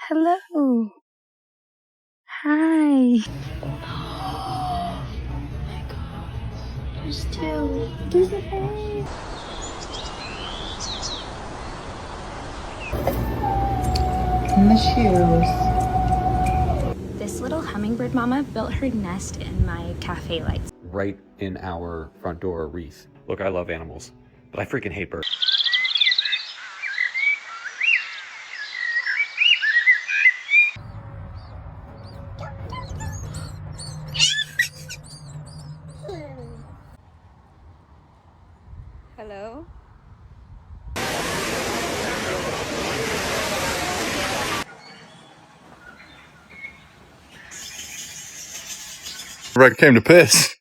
Hello. Hi. There's two. There's a face. And the shoes. This little hummingbird mama built her nest in my cafe lights. Right in our front door wreath. Look, I love animals, but I freaking hate birds. Hello? I came to piss.